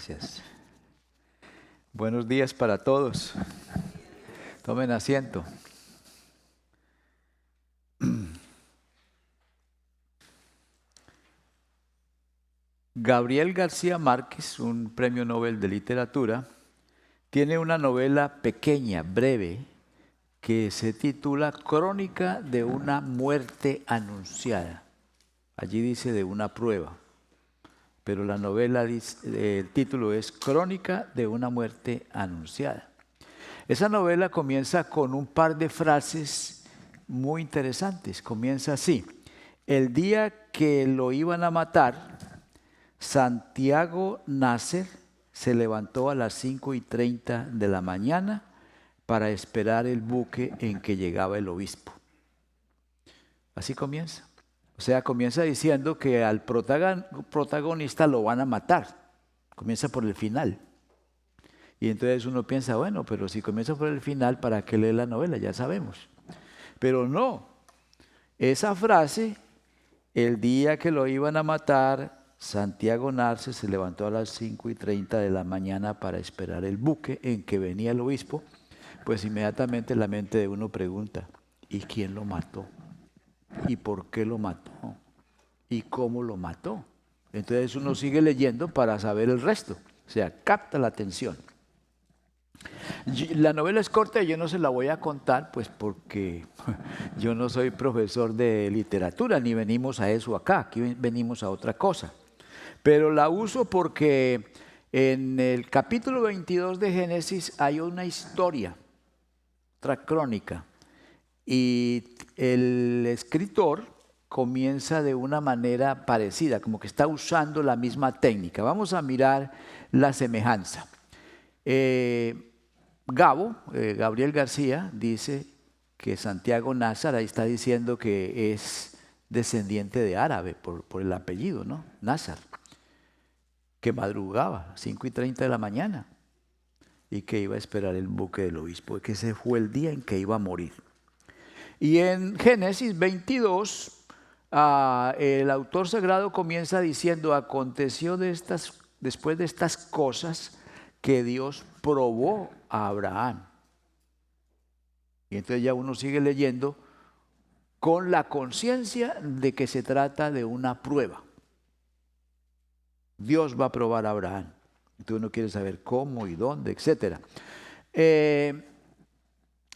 Gracias. Buenos días para todos. Tomen asiento. Gabriel García Márquez, un premio Nobel de literatura, tiene una novela pequeña, breve, que se titula Crónica de una muerte anunciada. Allí dice de una prueba, pero la novela dice, el título es Crónica de una muerte anunciada. Esa novela comienza con un par de frases muy interesantes. Comienza así: el día que lo iban a matar, Santiago Nasser se levantó a las 5:30 de la mañana para esperar el buque en que llegaba el obispo. Así comienza. O sea, comienza diciendo que al protagonista lo van a matar. Comienza por el final. Y entonces uno piensa, bueno, pero si comienza por el final, ¿para qué lee la novela? Ya sabemos. Pero no. Esa frase, el día que lo iban a matar, Santiago Nasser se levantó a las 5:30 de la mañana para esperar el buque en que venía el obispo, pues inmediatamente la mente de uno pregunta, ¿y quién lo mató? ¿Y por qué lo mató? ¿Y cómo lo mató? Entonces uno sigue leyendo para saber el resto, o sea, capta la atención. La novela es corta y yo no se la voy a contar, pues porque yo no soy profesor de literatura, ni venimos a eso acá, aquí venimos a otra cosa. Pero la uso porque en el capítulo 22 de Génesis hay una historia, otra crónica, y el escritor comienza de una manera parecida, como que está usando la misma técnica. Vamos a mirar la semejanza. Gabriel García dice que Santiago Nasser, ahí está diciendo que es descendiente de árabe por el apellido, ¿no? Nasser, que madrugaba 5:30 de la mañana y que iba a esperar el buque del obispo, que ese fue el día en que iba a morir. Y en Génesis 22, el autor sagrado comienza diciendo, aconteció después de estas cosas que Dios probó a Abraham. Y entonces ya uno sigue leyendo con la conciencia de que se trata de una prueba. Dios va a probar a Abraham. Entonces uno quiere saber cómo y dónde, etc.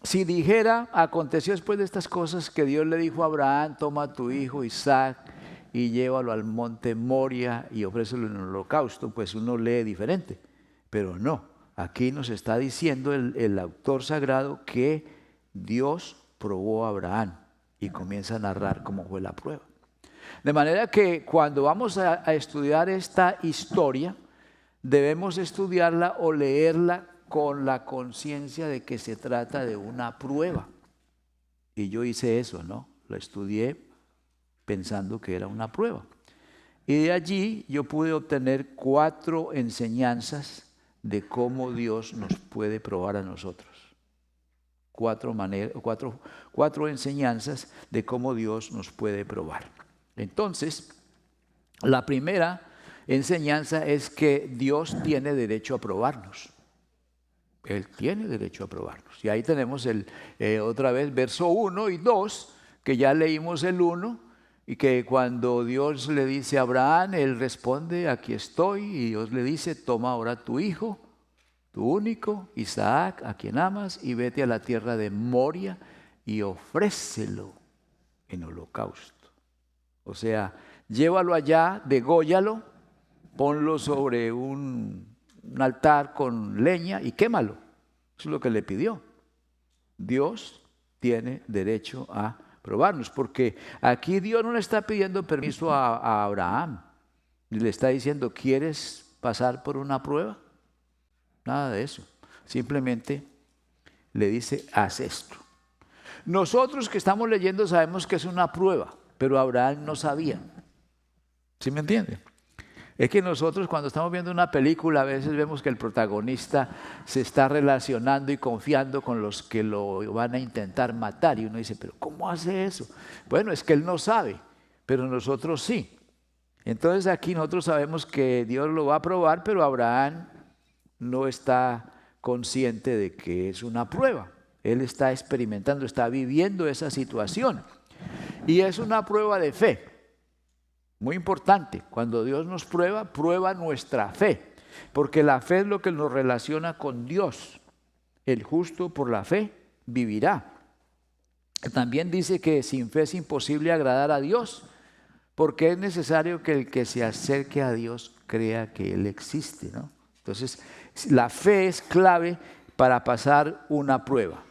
Si dijera, aconteció después de estas cosas que Dios le dijo a Abraham, toma a tu hijo Isaac y llévalo al monte Moria y ofrécelo en el holocausto, pues uno lee diferente. Pero no, aquí nos está diciendo el autor sagrado que Dios probó a Abraham y comienza a narrar cómo fue la prueba. De manera que cuando vamos a estudiar esta historia, debemos estudiarla o leerla con la conciencia de que se trata de una prueba. Y yo hice eso, ¿no? Lo estudié pensando que era una prueba. Y de allí yo pude obtener 4 enseñanzas de cómo Dios nos puede probar a nosotros. 4 enseñanzas de cómo Dios nos puede probar. Entonces, la primera enseñanza es que Dios tiene derecho a probarnos. Él tiene derecho a probarnos. Y ahí tenemos otra vez verso 1 y 2, que ya leímos el 1, y que cuando Dios le dice a Abraham, él responde, aquí estoy, y Dios le dice, toma ahora tu hijo, tu único, Isaac, a quien amas, y vete a la tierra de Moria y ofrécelo en holocausto. O sea, llévalo allá, dególlalo, ponlo sobre un altar con leña y quémalo. Eso es lo que le pidió. Dios tiene derecho a probarnos, porque aquí Dios no le está pidiendo permiso a Abraham, ni le está diciendo, ¿quieres pasar por una prueba? Nada de eso. Simplemente le dice, haz esto. Nosotros que estamos leyendo sabemos que es una prueba, pero Abraham no sabía. ¿Sí me entienden? Es que nosotros cuando estamos viendo una película a veces vemos que el protagonista se está relacionando y confiando con los que lo van a intentar matar y uno dice, pero ¿cómo hace eso? Bueno, es que él no sabe, pero nosotros sí. Entonces aquí nosotros sabemos que Dios lo va a probar, pero Abraham no está consciente de que es una prueba. Él está experimentando, está viviendo esa situación. Y es una prueba de fe. Muy importante, cuando Dios nos prueba, prueba nuestra fe. Porque la fe es lo que nos relaciona con Dios. El justo por la fe vivirá. También dice que sin fe es imposible agradar a Dios, porque es necesario que el que se acerque a Dios crea que Él existe, ¿no? Entonces, la fe es clave para pasar una prueba.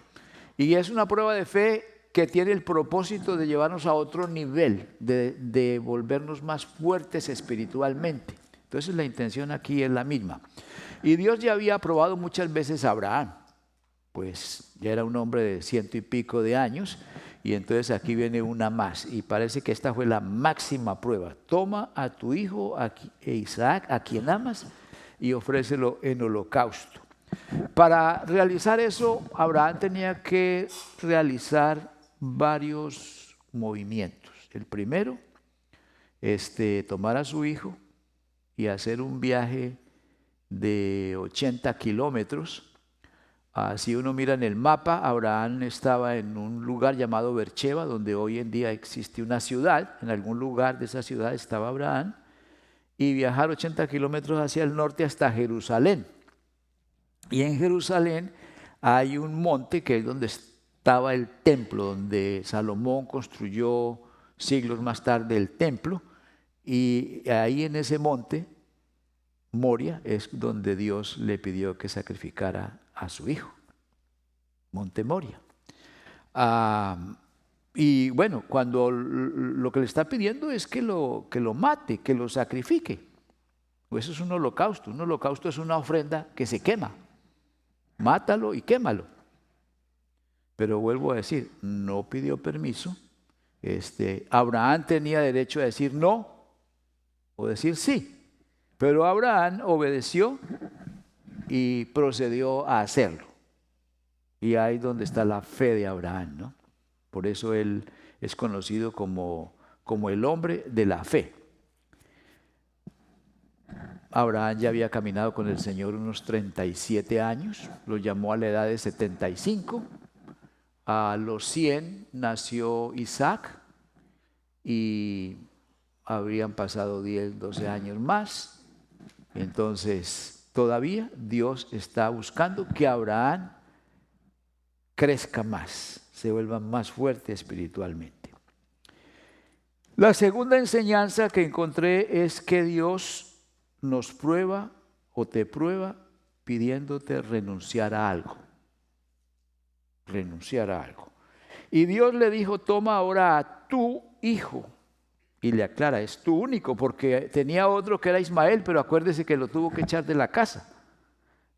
Y es una prueba de fe que tiene el propósito de llevarnos a otro nivel, de volvernos más fuertes espiritualmente. Entonces, la intención aquí es la misma. Y Dios ya había probado muchas veces a Abraham. Pues ya era un hombre de 100 y pico de años, y entonces aquí viene una más, y parece que esta fue la máxima prueba. Toma a tu hijo Isaac, a quien amas, y ofrécelo en holocausto. Para realizar eso, Abraham tenía que realizar varios movimientos. El primero, tomar a su hijo y hacer un viaje de 80 kilómetros. Si uno mira en el mapa, Abraham estaba en un lugar llamado Beersheba, donde hoy en día existe una ciudad. En algún lugar de esa ciudad estaba Abraham, y viajar 80 kilómetros hacia el norte hasta Jerusalén. Y en Jerusalén hay un monte que es donde estaba el templo, donde Salomón construyó siglos más tarde el templo, y ahí en ese monte, Moria, es donde Dios le pidió que sacrificara a su hijo, Monte Moria. Y bueno, cuando lo que le está pidiendo es que lo mate, que lo sacrifique. Eso es un holocausto. Un holocausto es una ofrenda que se quema. Mátalo y quémalo. Pero vuelvo a decir, no pidió permiso. Abraham tenía derecho a decir no o decir sí. Pero Abraham obedeció y procedió a hacerlo. Y ahí es donde está la fe de Abraham, ¿no? Por eso él es conocido como el hombre de la fe. Abraham ya había caminado con el Señor unos 37 años, lo llamó a la edad de 75. A los 100 nació Isaac y habrían pasado 10, 12 años más. Entonces, todavía Dios está buscando que Abraham crezca más, se vuelva más fuerte espiritualmente. La segunda enseñanza que encontré es que Dios nos prueba o te prueba pidiéndote renunciar a algo. Renunciar a algo. Y Dios le dijo, toma ahora a tu hijo. Y le aclara, es tu único, porque tenía otro que era Ismael, pero acuérdese que lo tuvo que echar de la casa.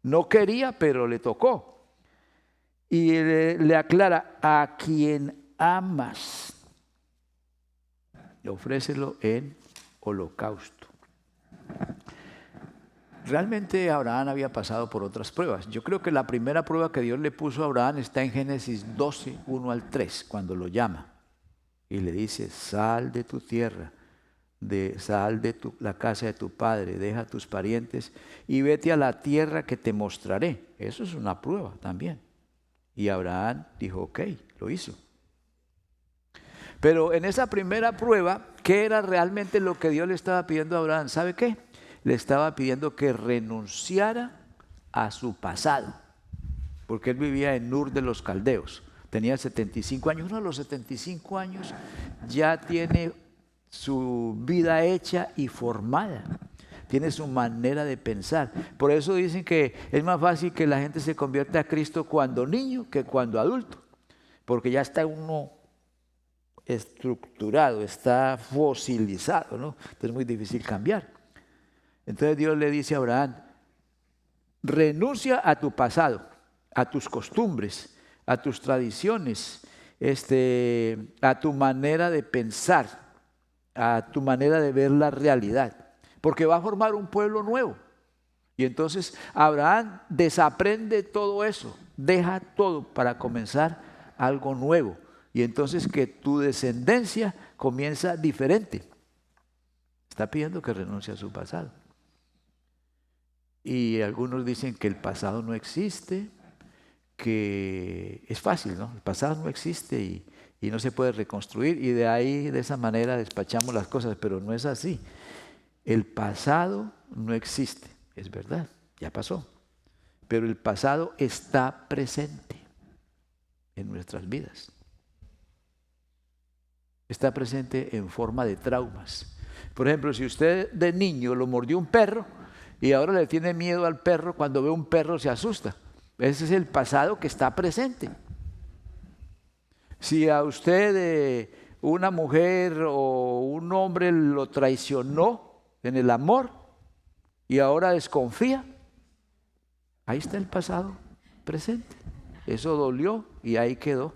No quería, pero le tocó. Y le aclara, a quien amas, ofrécelo en holocausto. Realmente Abraham había pasado por otras pruebas. Yo creo que la primera prueba que Dios le puso a Abraham está en Génesis 12, 1 al 3, cuando lo llama. Y le dice, sal de tu tierra, sal de la casa de tu padre, deja a tus parientes y vete a la tierra que te mostraré. Eso es una prueba también. Y Abraham dijo, ok, lo hizo. Pero en esa primera prueba, ¿qué era realmente lo que Dios le estaba pidiendo a Abraham? ¿Sabe qué? Le estaba pidiendo que renunciara a su pasado, porque él vivía en Ur de los Caldeos. Tenía 75 años. Uno de los 75 años ya tiene su vida hecha y formada. Tiene su manera de pensar. Por eso dicen que es más fácil que la gente se convierta a Cristo cuando niño que cuando adulto. Porque ya está uno estructurado, está fosilizado, ¿no? Entonces es muy difícil cambiar. Entonces Dios le dice a Abraham, renuncia a tu pasado, a tus costumbres, a tus tradiciones, a tu manera de pensar, a tu manera de ver la realidad, porque va a formar un pueblo nuevo. Y entonces Abraham desaprende todo eso, deja todo para comenzar algo nuevo. Y entonces que tu descendencia comienza diferente. Está pidiendo que renuncie a su pasado. Y algunos dicen que el pasado no existe, que es fácil, ¿no? El pasado no existe y no se puede reconstruir, y de ahí, de esa manera, despachamos las cosas, pero no es así. El pasado no existe, es verdad, ya pasó, pero el pasado está presente en nuestras vidas. Está presente en forma de traumas. Por ejemplo, si usted de niño lo mordió un perro y ahora le tiene miedo al perro, cuando ve un perro se asusta. Ese es el pasado que está presente. Si a usted una mujer o un hombre lo traicionó en el amor y ahora desconfía, ahí está el pasado presente. Eso dolió y ahí quedó.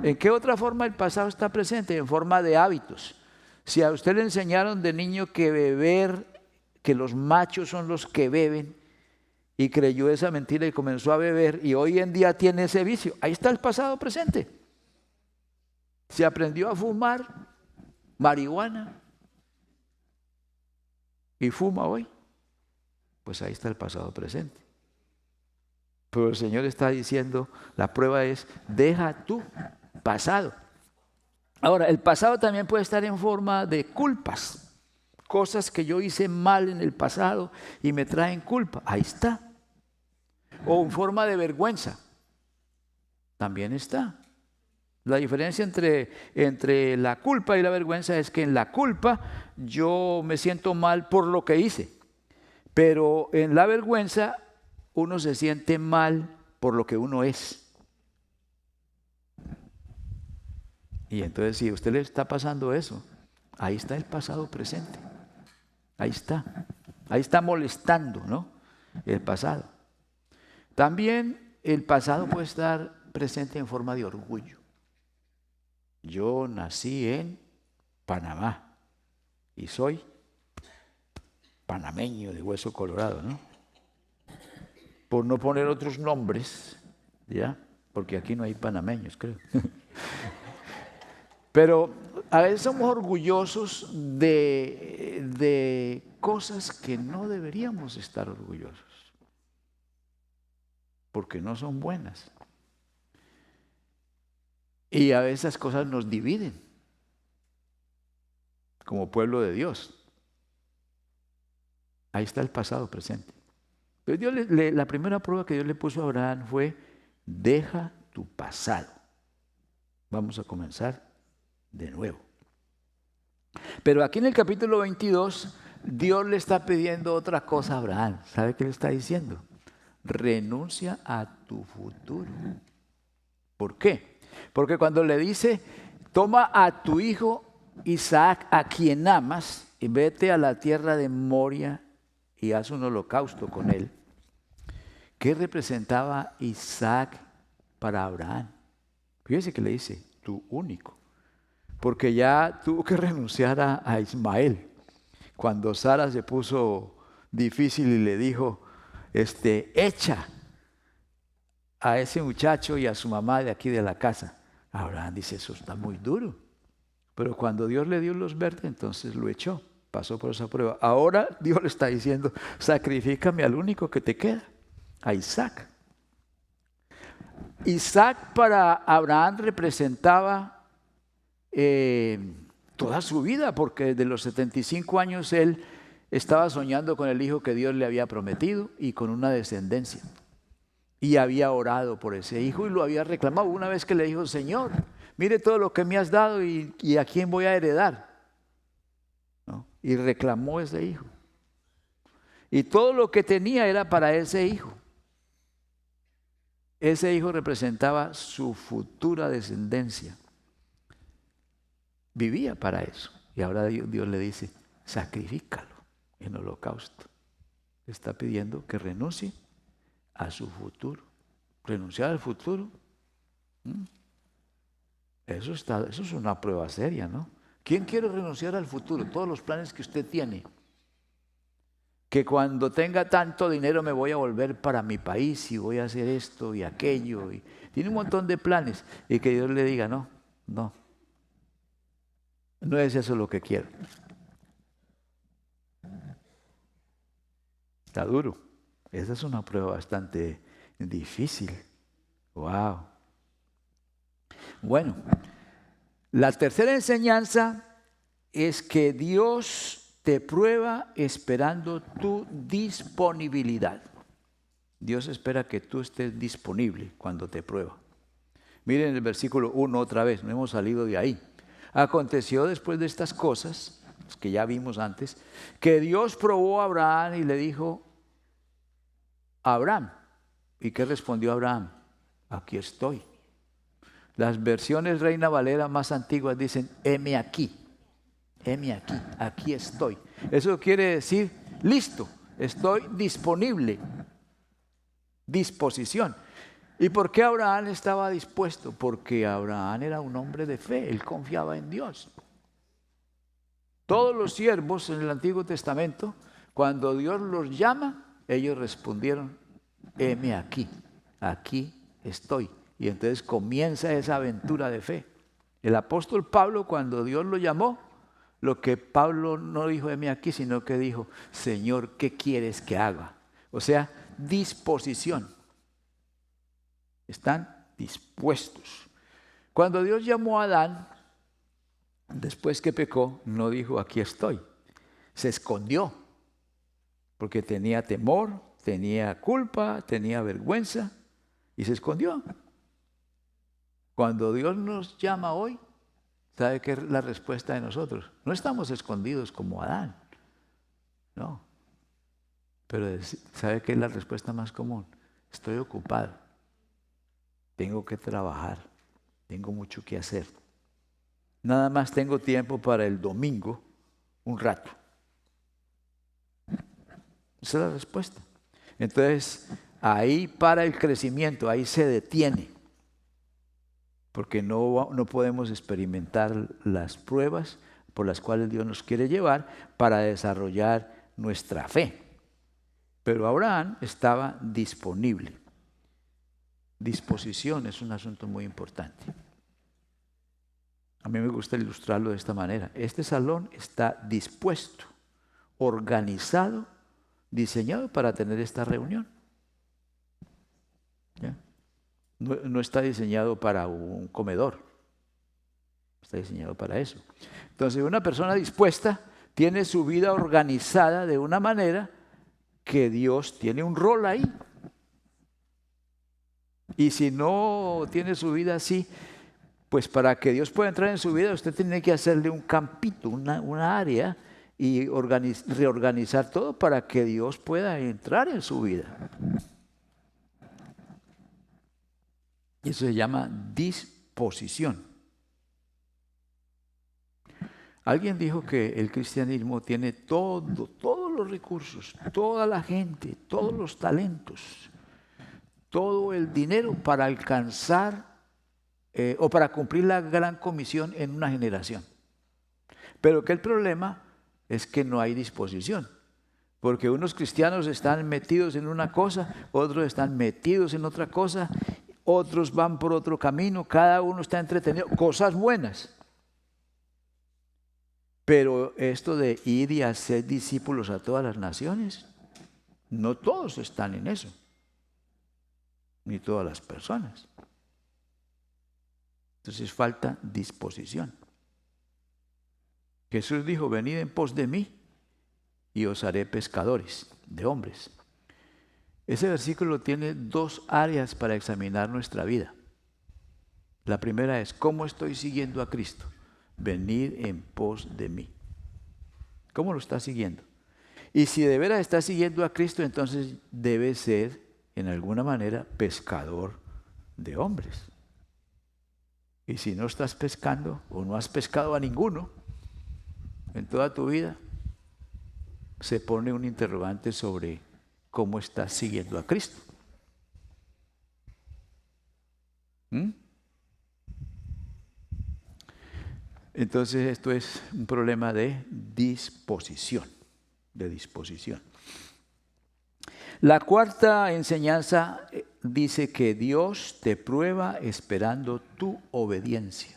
¿En qué otra forma el pasado está presente? En forma de hábitos. Si a usted le enseñaron de niño que beber, que los machos son los que beben, y creyó esa mentira y comenzó a beber, y hoy en día tiene ese vicio, ahí está el pasado presente. Se aprendió a fumar marihuana y fuma hoy, pues ahí está el pasado presente. Pero el Señor está diciendo, la prueba es, deja tu pasado. Ahora, el pasado también puede estar en forma de culpas, cosas que yo hice mal en el pasado y me traen culpa, ahí está. O en forma de vergüenza, también está. La diferencia entre la culpa y la vergüenza es que en la culpa yo me siento mal por lo que hice, pero en la vergüenza uno se siente mal por lo que uno es. Y entonces, si a usted le está pasando eso, ahí está el pasado presente. Ahí está molestando, ¿no? El pasado. También el pasado puede estar presente en forma de orgullo. Yo nací en Panamá y soy panameño de hueso colorado, ¿no? Por no poner otros nombres, ¿ya? Porque aquí no hay panameños, creo. Pero a veces somos orgullosos de cosas que no deberíamos estar orgullosos, porque no son buenas. Y a veces esas cosas nos dividen como pueblo de Dios. Ahí está el pasado presente. Pero la primera prueba que Dios le puso a Abraham fue, deja tu pasado. Vamos a comenzar de nuevo. Pero aquí en el capítulo 22, Dios le está pidiendo otra cosa a Abraham. ¿Sabe qué le está diciendo? Renuncia a tu futuro. ¿Por qué? Porque cuando le dice, toma a tu hijo Isaac, a quien amas, y vete a la tierra de Moria y haz un holocausto con él. ¿Qué representaba Isaac para Abraham? Fíjese que le dice, tu único. Porque ya tuvo que renunciar a Ismael. Cuando Sara se puso difícil y le dijo, echa a ese muchacho y a su mamá de aquí de la casa. Abraham dice, eso está muy duro. Pero cuando Dios le dio luz verde, entonces lo echó. Pasó por esa prueba. Ahora Dios le está diciendo, sacrifícame al único que te queda, a Isaac. Isaac para Abraham representaba toda su vida, porque desde los 75 años él estaba soñando con el hijo que Dios le había prometido y con una descendencia. Y había orado por ese hijo y lo había reclamado. Una vez que le dijo, Señor, mire todo lo que me has dado y a quién voy a heredar, ¿no? Y reclamó ese hijo. Y todo lo que tenía era para ese hijo. Ese hijo representaba su futura descendencia. Vivía para eso. Y ahora Dios le dice, sacrifícalo en holocausto. Le está pidiendo que renuncie a su futuro. Renunciar al futuro. Eso es una prueba seria, ¿no? ¿Quién quiere renunciar al futuro? Todos los planes que usted tiene. Que cuando tenga tanto dinero me voy a volver para mi país y voy a hacer esto y aquello. Y tiene un montón de planes. Y que Dios le diga, no es eso lo que quiero. Está duro. Esa es una prueba bastante difícil. Wow. Bueno, la tercera enseñanza es que Dios te prueba esperando tu disponibilidad. Dios espera que tú estés disponible cuando te prueba. Miren el versículo 1 otra vez, no hemos salido de ahí. Aconteció después de estas cosas, que ya vimos antes, que Dios probó a Abraham y le dijo, Abraham. ¿Y qué respondió Abraham? Aquí estoy. Las versiones Reina Valera más antiguas dicen, heme aquí, aquí estoy. Eso quiere decir, listo, estoy disponible, disposición. ¿Y por qué Abraham estaba dispuesto? Porque Abraham era un hombre de fe, él confiaba en Dios. Todos los siervos en el Antiguo Testamento, cuando Dios los llama, ellos respondieron, heme aquí estoy. Y entonces comienza esa aventura de fe. El apóstol Pablo, cuando Dios lo llamó, lo que Pablo no dijo heme aquí, sino que dijo, Señor, ¿qué quieres que haga? O sea, disposición. Están dispuestos. Cuando Dios llamó a Adán, después que pecó, no dijo, aquí estoy. Se escondió, porque tenía temor, tenía culpa, tenía vergüenza, y se escondió. Cuando Dios nos llama hoy, ¿sabe qué es la respuesta de nosotros? No estamos escondidos como Adán, no. Pero ¿sabe qué es la respuesta más común? Estoy ocupado, tengo que trabajar, tengo mucho que hacer. Nada más tengo tiempo para el domingo, un rato. Esa es la respuesta. Entonces, ahí para el crecimiento, ahí se detiene. Porque no podemos experimentar las pruebas por las cuales Dios nos quiere llevar para desarrollar nuestra fe. Pero Abraham estaba disponible. Disposición es un asunto muy importante. A mí me gusta ilustrarlo de esta manera. Este salón está dispuesto, organizado, diseñado para tener esta reunión. ¿Ya? No está diseñado para un comedor, está diseñado para eso. Entonces, una persona dispuesta tiene su vida organizada de una manera que Dios tiene un rol ahí. Y si no tiene su vida así, pues para que Dios pueda entrar en su vida, usted tiene que hacerle un campito, una área y reorganizar todo para que Dios pueda entrar en su vida. Y eso se llama disposición. Alguien dijo que el cristianismo tiene todos los recursos, toda la gente, todos los talentos, todo el dinero para alcanzar o para cumplir la gran comisión en una generación. Pero que el problema es que no hay disposición. Porque unos cristianos están metidos en una cosa, otros están metidos en otra cosa, otros van por otro camino, cada uno está entretenido, cosas buenas. Pero esto de ir y hacer discípulos a todas las naciones, no todos están en eso, ni todas las personas. Entonces falta disposición. Jesús dijo, venid en pos de mí y os haré pescadores de hombres. Ese versículo tiene dos áreas para examinar nuestra vida. La primera es, ¿cómo estoy siguiendo a Cristo? Venid en pos de mí. ¿Cómo lo está siguiendo? Y si de veras está siguiendo a Cristo, entonces debe ser, en alguna manera, pescador de hombres. Y si no estás pescando, o no has pescado a ninguno en toda tu vida, se pone un interrogante sobre cómo estás siguiendo a Cristo. Entonces esto es un problema de disposición, La cuarta enseñanza dice que Dios te prueba esperando tu obediencia.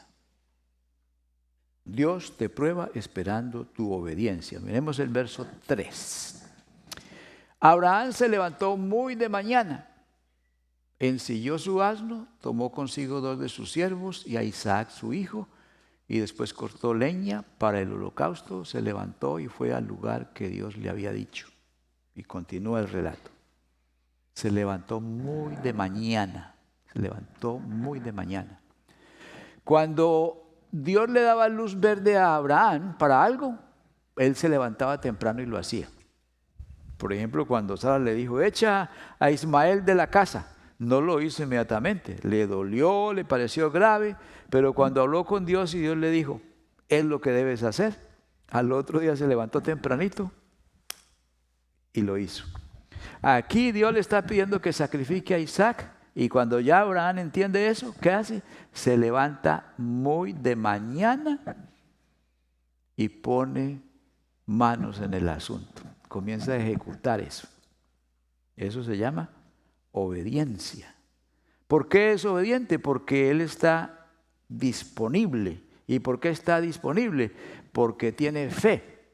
Dios te prueba esperando tu obediencia. Miremos el verso 3. Abraham se levantó muy de mañana, ensilló su asno, tomó consigo 2 de sus siervos y a Isaac su hijo, y después cortó leña para el holocausto, se levantó y fue al lugar que Dios le había dicho. Y continúa el relato. Se levantó muy de mañana, se levantó muy de mañana. Cuando Dios le daba luz verde a Abraham para algo, él se levantaba temprano y lo hacía. Por ejemplo, cuando Sara le dijo, echa a Ismael de la casa, no lo hizo inmediatamente. Le dolió, le pareció grave, pero cuando habló con Dios y Dios le dijo, es lo que debes hacer. Al otro día se levantó tempranito y lo hizo. Aquí Dios le está pidiendo que sacrifique a Isaac, y cuando ya Abraham entiende eso, ¿qué hace? Se levanta muy de mañana y pone manos en el asunto. Comienza a ejecutar eso. Eso se llama obediencia. ¿Por qué es obediente? Porque él está disponible. ¿Y por qué está disponible? Porque tiene fe.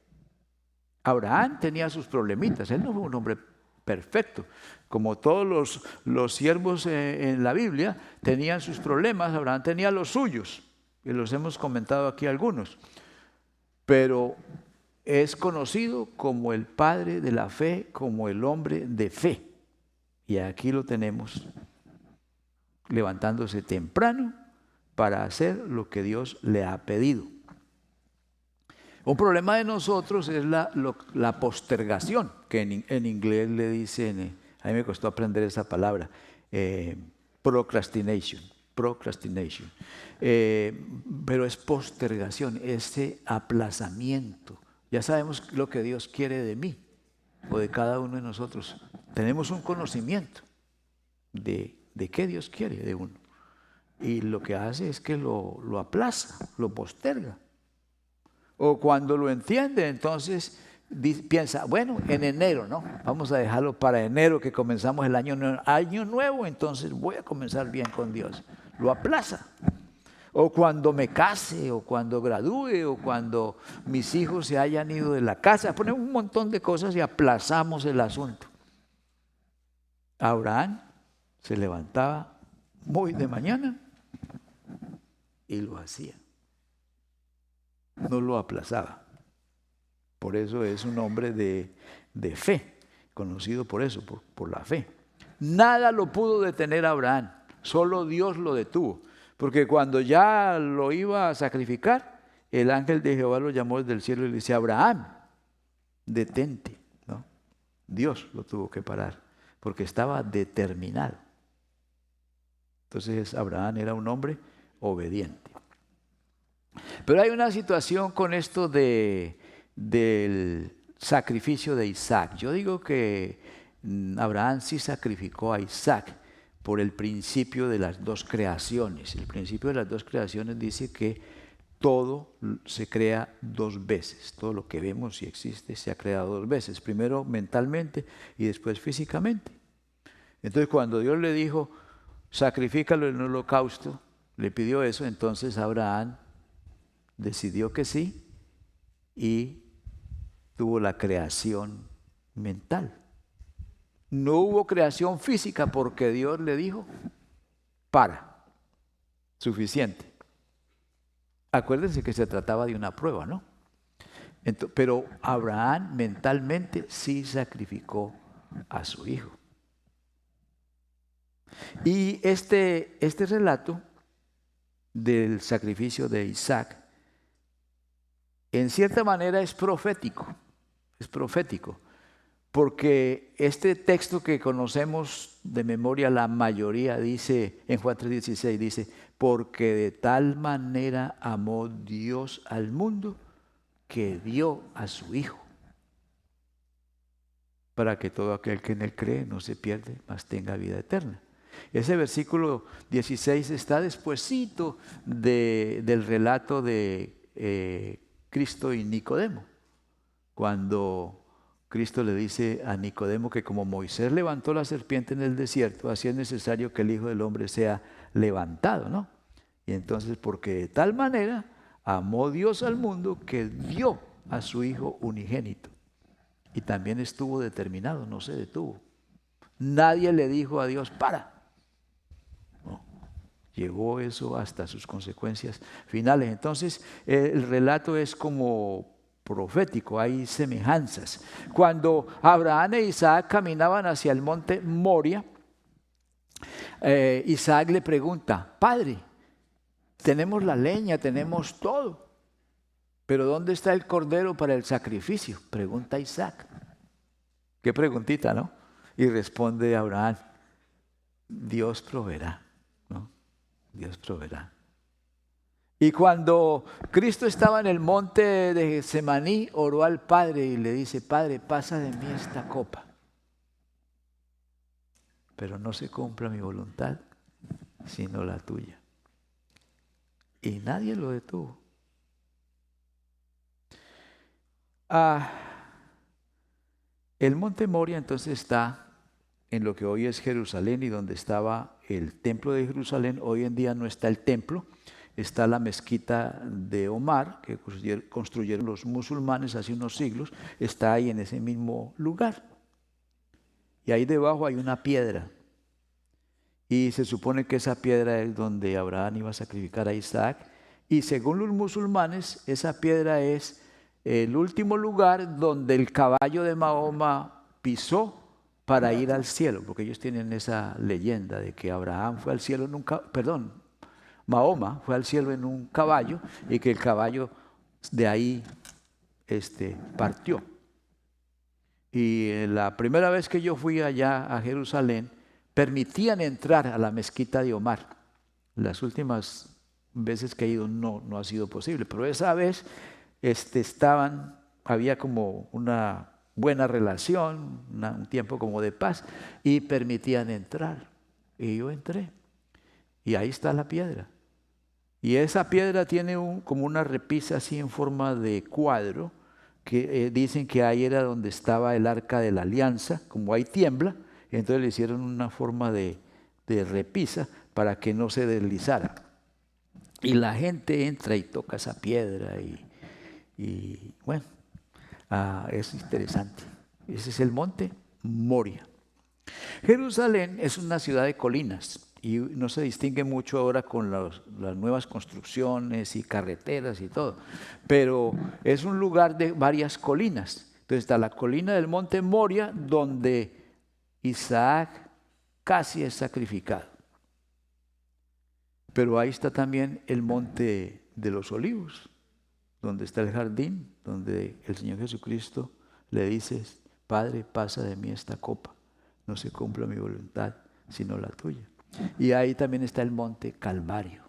Abraham tenía sus problemitas. Él no fue un hombre perfecto. Como todos los siervos en la Biblia tenían sus problemas, Abraham tenía los suyos. Y los hemos comentado aquí algunos. Pero es conocido como el padre de la fe, como el hombre de fe. Y aquí lo tenemos levantándose temprano para hacer lo que Dios le ha pedido. Un problema de nosotros es la postergación, que en inglés le dicen, a mí me costó aprender esa palabra, procrastination. Pero es postergación, ese aplazamiento. Ya sabemos lo que Dios quiere de mí o de cada uno de nosotros. Tenemos un conocimiento de qué Dios quiere de uno. Y lo que hace es que lo aplaza, lo posterga. O cuando lo entiende, entonces piensa, bueno, en enero, ¿no? Vamos a dejarlo para enero, que comenzamos el año nuevo, entonces voy a comenzar bien con Dios. Lo aplaza. O cuando me case, o cuando gradúe, o cuando mis hijos se hayan ido de la casa. Ponemos un montón de cosas y aplazamos el asunto. Abraham se levantaba muy de mañana y lo hacía. No lo aplazaba. Por eso es un hombre de fe, conocido por eso, por la fe. Nada lo pudo detener a Abraham, solo Dios lo detuvo. Porque cuando ya lo iba a sacrificar, el ángel de Jehová lo llamó desde el cielo y le dice, Abraham, detente, ¿no? Dios lo tuvo que parar, porque estaba determinado. Entonces Abraham era un hombre obediente. Pero hay una situación con esto del sacrificio de Isaac. Yo digo que Abraham sí sacrificó a Isaac por el principio de las 2 creaciones. El principio de las 2 creaciones dice que todo se crea 2 veces. Todo lo que vemos y existe se ha creado 2 veces. Primero mentalmente y después físicamente. Entonces cuando Dios le dijo, sacrifícalo en el holocausto, le pidió eso, entonces Abraham decidió que sí y tuvo la creación mental. No hubo creación física porque Dios le dijo, suficiente. Acuérdense que se trataba de una prueba, ¿no? Pero Abraham mentalmente sí sacrificó a su hijo. Y este relato del sacrificio de Isaac, en cierta manera es profético, porque este texto que conocemos de memoria, la mayoría dice, en Juan 3:16 dice, porque de tal manera amó Dios al mundo que dio a su Hijo, para que todo aquel que en él cree no se pierde, mas tenga vida eterna. Ese versículo 16 está despuesito del relato de Cristo y Nicodemo, cuando Cristo le dice a Nicodemo que como Moisés levantó la serpiente en el desierto, así es necesario que el Hijo del Hombre sea levantado, ¿no? Y entonces, porque de tal manera amó Dios al mundo que dio a su Hijo unigénito. Y también estuvo determinado, no se detuvo. Nadie le dijo a Dios, para. No, llegó eso hasta sus consecuencias finales. Entonces, el relato es como profético, hay semejanzas. Cuando Abraham e Isaac caminaban hacia el monte Moria, Isaac le pregunta, Padre, tenemos la leña, tenemos todo, pero ¿dónde está el cordero para el sacrificio? Pregunta Isaac. Qué preguntita, ¿no? Y responde Abraham, Dios proveerá, ¿no? Dios proveerá. Y cuando Cristo estaba en el monte de Getsemaní, oró al Padre y le dice, Padre, pasa de mí esta copa, pero no se cumpla mi voluntad, sino la tuya. Y nadie lo detuvo. El monte Moria entonces está en lo que hoy es Jerusalén y donde estaba el templo de Jerusalén. Hoy en día no está el templo, está la mezquita de Omar, que construyeron los musulmanes hace unos siglos, está ahí en ese mismo lugar. Y ahí debajo hay una piedra. Y se supone que esa piedra es donde Abraham iba a sacrificar a Isaac. Y según los musulmanes, esa piedra es el último lugar donde el caballo de Mahoma pisó para ir al cielo, porque ellos tienen esa leyenda de que Abraham fue al cielo en un caballo, Mahoma fue al cielo en un caballo y que el caballo de ahí partió. Y la primera vez que yo fui allá a Jerusalén, permitían entrar a la mezquita de Omar. Las últimas veces que he ido no ha sido posible, pero esa vez había como una buena relación, un tiempo como de paz, y permitían entrar. Y yo entré, y ahí está la piedra. Y esa piedra tiene como una repisa así en forma de cuadro, que dicen que ahí era donde estaba el arca de la alianza, como ahí tiembla, entonces le hicieron una forma de repisa para que no se deslizara. Y la gente entra y toca esa piedra y bueno, es interesante. Ese es el monte Moria. Jerusalén es una ciudad de colinas y no se distingue mucho ahora con las nuevas construcciones y carreteras y todo, pero es un lugar de varias colinas. Entonces está la colina del monte Moria, donde Isaac casi es sacrificado. Pero ahí está también el monte de los olivos, donde está el jardín, donde el Señor Jesucristo le dice, Padre, pasa de mí esta copa, no se cumpla mi voluntad, sino la tuya. Y ahí también está el monte Calvario,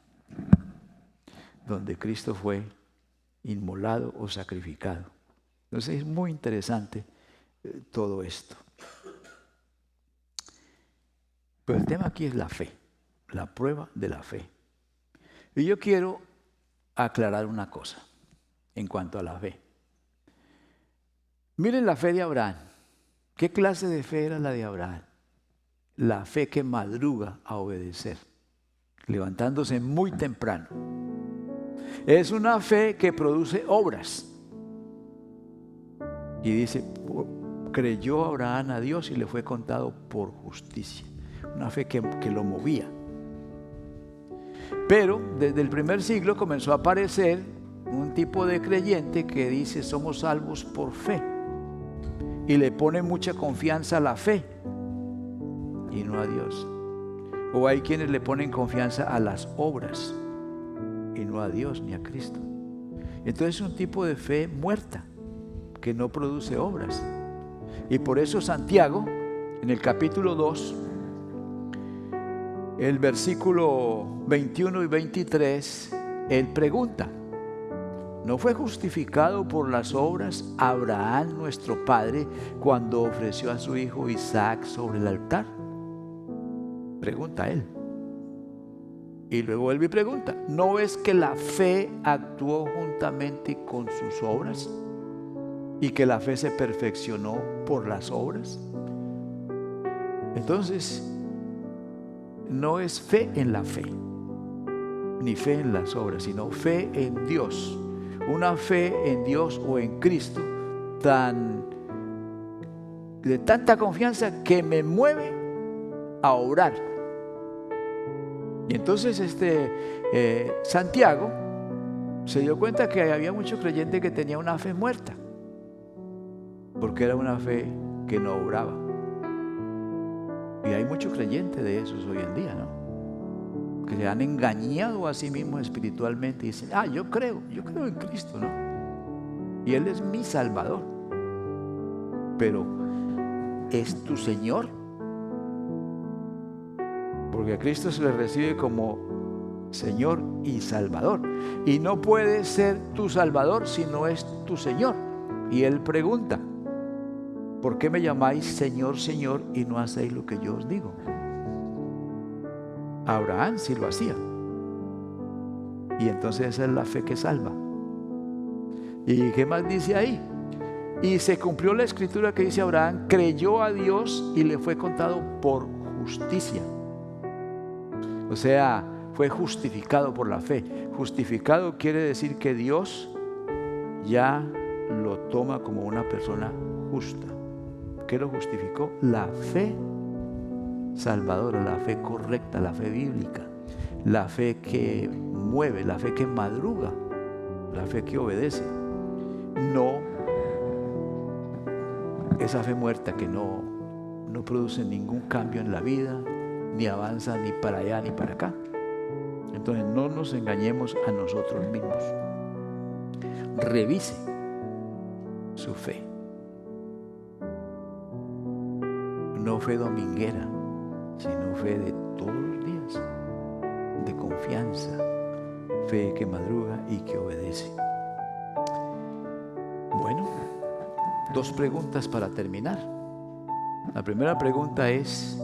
donde Cristo fue inmolado o sacrificado. Entonces es muy interesante todo esto. Pero el tema aquí es la fe, la prueba de la fe. Y yo quiero aclarar una cosa en cuanto a la fe. Miren la fe de Abraham. ¿Qué clase de fe era la de Abraham? La fe que madruga a obedecer, levantándose muy temprano. Es una fe que produce obras. Y dice, creyó Abraham a Dios y le fue contado por justicia. Una fe que lo movía. Pero desde el primer siglo comenzó a aparecer un tipo de creyente que dice somos salvos por fe y le pone mucha confianza a la fe y no a Dios. O hay quienes le ponen confianza a las obras y no a Dios ni a Cristo. Entonces es un tipo de fe muerta que no produce obras. Y por eso Santiago, en el capítulo 2, el versículo 21 y 23, él pregunta, ¿no fue justificado por las obras Abraham nuestro padre cuando ofreció a su hijo Isaac sobre el altar? Pregunta él. Y luego vuelve y pregunta, ¿no es que la fe actuó juntamente con sus obras y que la fe se perfeccionó por las obras? Entonces, no es fe en la fe, ni fe en las obras, sino fe en Dios. Una fe en Dios o en Cristo tan de tanta confianza que me mueve a obrar. Y entonces Santiago se dio cuenta que había muchos creyentes que tenían una fe muerta, porque era una fe que no obraba. Y hay muchos creyentes de esos hoy en día, ¿no? Que se han engañado a sí mismos espiritualmente y dicen, yo creo en Cristo, ¿no? Y Él es mi Salvador. Pero, ¿es tu Señor? Porque a Cristo se le recibe como Señor y Salvador. Y no puede ser tu Salvador si no es tu Señor. Y Él pregunta, ¿por qué me llamáis Señor, Señor y no hacéis lo que yo os digo? Abraham sí lo hacía. Y entonces esa es la fe que salva. ¿Y qué más dice ahí? Y se cumplió la escritura que dice: Abraham creyó a Dios y le fue contado por justicia. O sea, fue justificado por la fe. Justificado quiere decir que Dios ya lo toma como una persona justa. ¿Qué lo justificó? La fe salvadora, la fe correcta, la fe bíblica, la fe que mueve, la fe que madruga, la fe que obedece. No esa fe muerta que no produce ningún cambio en la vida, ni avanza ni para allá ni para acá. Entonces no nos engañemos a nosotros mismos. Revise su fe. No fe dominguera, sino fe de todos los días, de confianza, fe que madruga y que obedece. Bueno, 2 preguntas para terminar. La primera pregunta es: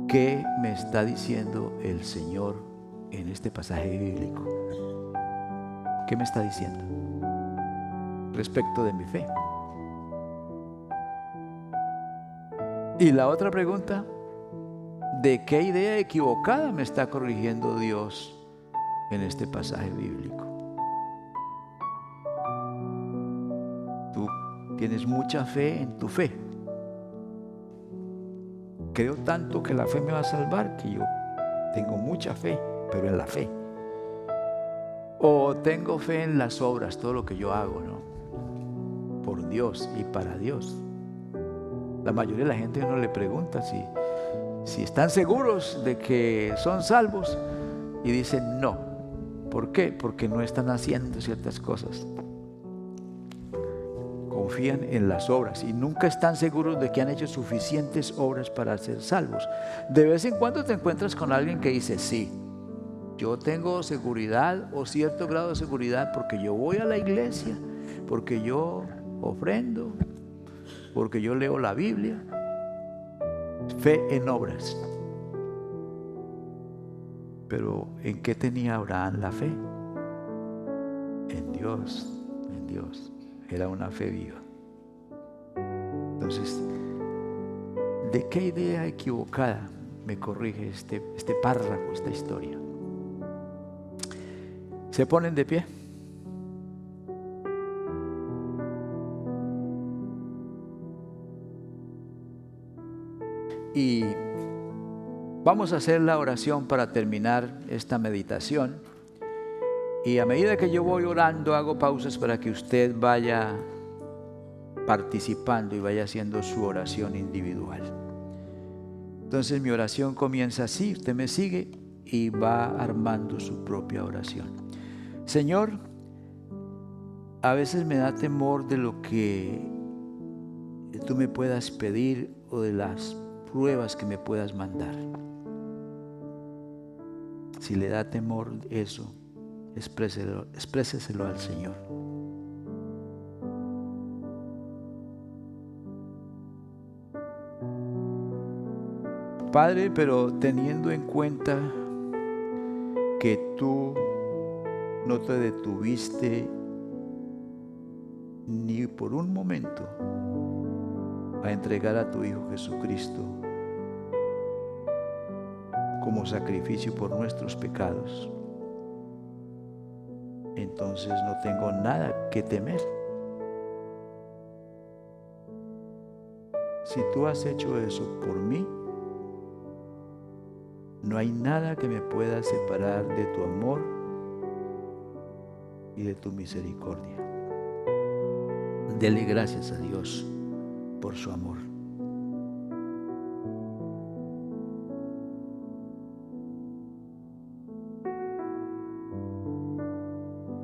¿qué me está diciendo el Señor en este pasaje bíblico? ¿Qué me está diciendo respecto de mi fe? Y la otra pregunta: ¿de qué idea equivocada me está corrigiendo Dios en este pasaje bíblico? Tú tienes mucha fe en tu fe. Creo tanto que la fe me va a salvar que yo tengo mucha fe, pero en la fe. O tengo fe en las obras, todo lo que yo hago, ¿no? Por Dios y para Dios. La mayoría de la gente uno le pregunta si están seguros de que son salvos y dicen no. ¿Por qué? Porque no están haciendo ciertas cosas. Confían en las obras y nunca están seguros de que han hecho suficientes obras para ser salvos. De vez en cuando te encuentras con alguien que dice: sí, yo tengo seguridad o cierto grado de seguridad porque yo voy a la iglesia, porque yo ofrendo, porque yo leo la Biblia. Fe en obras. Pero ¿en qué tenía Abraham la fe? En Dios, en Dios. Era una fe viva. Entonces, ¿de qué idea equivocada me corrige este párrafo, esta historia? ¿Se ponen de pie? Y vamos a hacer la oración para terminar esta meditación. Y a medida que yo voy orando, hago pausas para que usted vaya participando y vaya haciendo su oración individual. Entonces mi oración comienza así, usted me sigue y va armando su propia oración. Señor, a veces me da temor de lo que tú me puedas pedir o de las pruebas que me puedas mandar. Si le da temor eso, expréseselo al Señor. Padre, pero teniendo en cuenta que tú no te detuviste ni por un momento a entregar a tu Hijo Jesucristo como sacrificio por nuestros pecados, entonces no tengo nada que temer. si tú has hecho eso por mí, no hay nada que me pueda separar de tu amor y de tu misericordia. Dele gracias a Dios por su amor.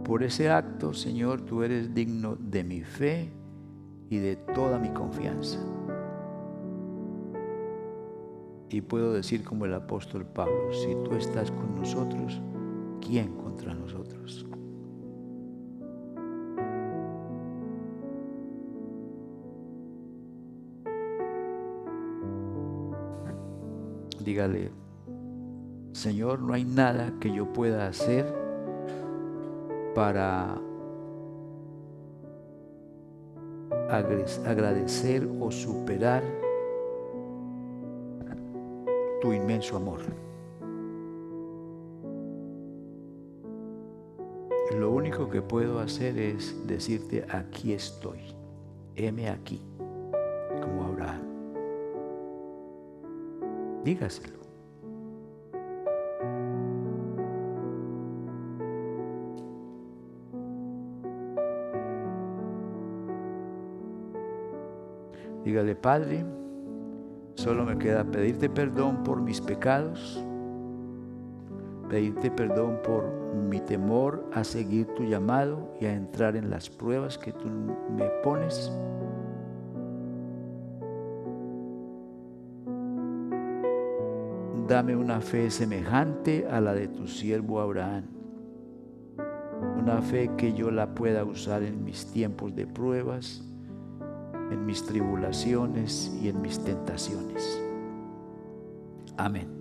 Por ese acto, Señor, tú eres digno de mi fe y de toda mi confianza. Y puedo decir como el apóstol Pablo, si tú estás con nosotros, ¿quién contra nosotros? Dígale, Señor, no hay nada que yo pueda hacer para agradecer o superar tu inmenso amor. Lo único que puedo hacer es decirte, aquí estoy, heme aquí, como Abraham. Dígaselo. Dígale, Padre, solo me queda pedirte perdón por mis pecados, pedirte perdón por mi temor a seguir tu llamado y a entrar en las pruebas que tú me pones. Dame una fe semejante a la de tu siervo Abraham, una fe que yo la pueda usar en mis tiempos de pruebas, en mis tribulaciones y en mis tentaciones. Amén.